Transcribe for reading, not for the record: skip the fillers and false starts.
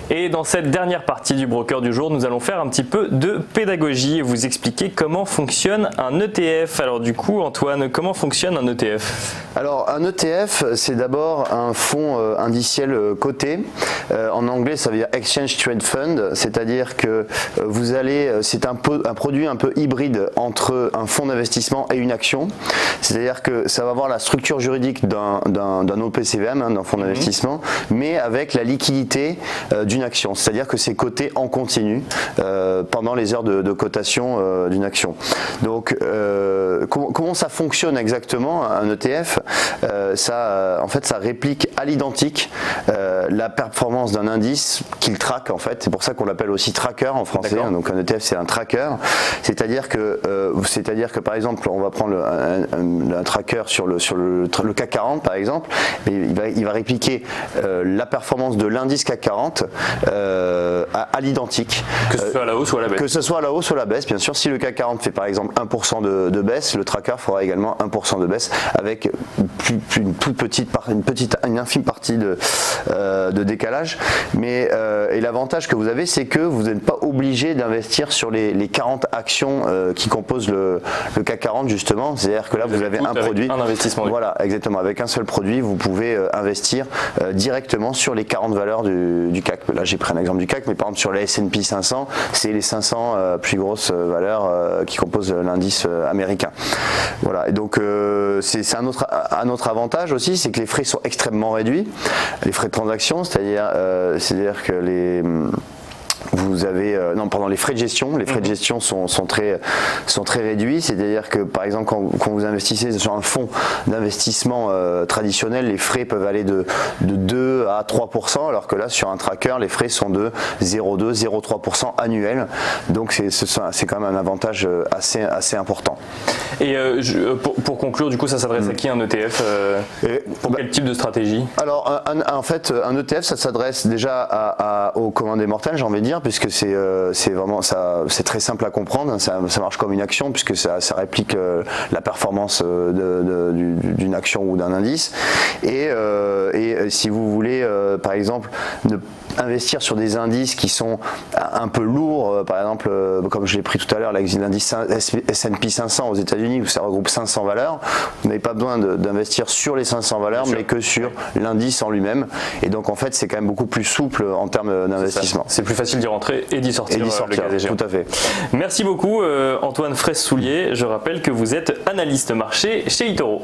Et dans cette dernière partie du broker du jour, nous allons faire un petit peu de pédagogie et vous expliquer comment fonctionne un ETF. Alors du coup, Antoine, comment fonctionne un ETF? Alors un ETF, c'est d'abord un fonds indiciel coté. En anglais, ça veut dire Exchange Trade Fund, c'est-à-dire que vous allez, c'est un produit un peu hybride entre un fonds d'investissement et une action. C'est-à-dire que ça va avoir la structure juridique d'un OPCVM, d'un fonds d'investissement, mais avec la liquidité d'une action. C'est-à-dire que c'est coté en continu pendant les heures de cotation d'une action. Donc, comment ça fonctionne exactement un ETF? En fait, ça réplique à l'identique la performance d'un indice qu'il traque. En fait, c'est pour ça qu'on l'appelle aussi tracker en français. Donc, un ETF, c'est un tracker. C'est-à-dire que, par exemple, on va prendre un tracker sur le CAC 40, par exemple, et il va répliquer la performance de l'indice CAC 40 à l'identique. Que ce soit à la hausse ou à la baisse. Que ce soit à la hausse ou à la baisse, bien sûr. Si le CAC 40 fait par exemple 1% de baisse, le tracker fera également 1% de baisse avec une infime partie de décalage. Mais et l'avantage que vous avez, c'est que vous n'êtes pas obligé d'investir sur les 40 actions qui composent le CAC 40 justement. C'est-à-dire que là, vous avez un produit. Un investissement. Voilà, exactement. Avec un seul produit, vous pouvez investir directement sur les 40 valeurs du CAC. Là, j'ai pris un exemple du CAC, mais par exemple sur le S&P 500, c'est les 500 plus grosses valeurs qui composent l'indice américain. Voilà. Et donc, c'est un autre avantage aussi, c'est que les frais sont extrêmement réduits. Les frais de transaction, c'est-à-dire que vous avez pendant les frais de gestion, les frais de gestion sont très réduits, c'est-à-dire que par exemple quand vous investissez sur un fonds d'investissement traditionnel, les frais peuvent aller de 2 à 3%, alors que là sur un tracker les frais sont de 0,2 0,3% annuels, donc c'est quand même un avantage assez important. Et pour conclure, du coup, ça s'adresse à qui un ETF? Pour quel type de stratégie? Alors en fait un ETF, ça s'adresse déjà aux communs des mortels, j'ai envie de dire, puisque c'est vraiment ça, c'est très simple à comprendre. Ça marche comme une action puisque ça réplique la performance d'une action ou d'un indice. Et si vous voulez, par exemple, investir sur des indices qui sont un peu lourds, par exemple, comme je l'ai pris tout à l'heure, l'indice S&P 500 aux États-Unis où ça regroupe 500 valeurs, vous n'avez pas besoin d'investir sur les 500 valeurs, mais que sur l'indice en lui-même. Et donc en fait, c'est quand même beaucoup plus souple en termes d'investissement. C'est plus facile d'y rentrer et d'y sortir. Le cas échéant. Tout à fait. Merci beaucoup Antoine Fraisse-Soulier. Je rappelle que vous êtes analyste marché chez eToro.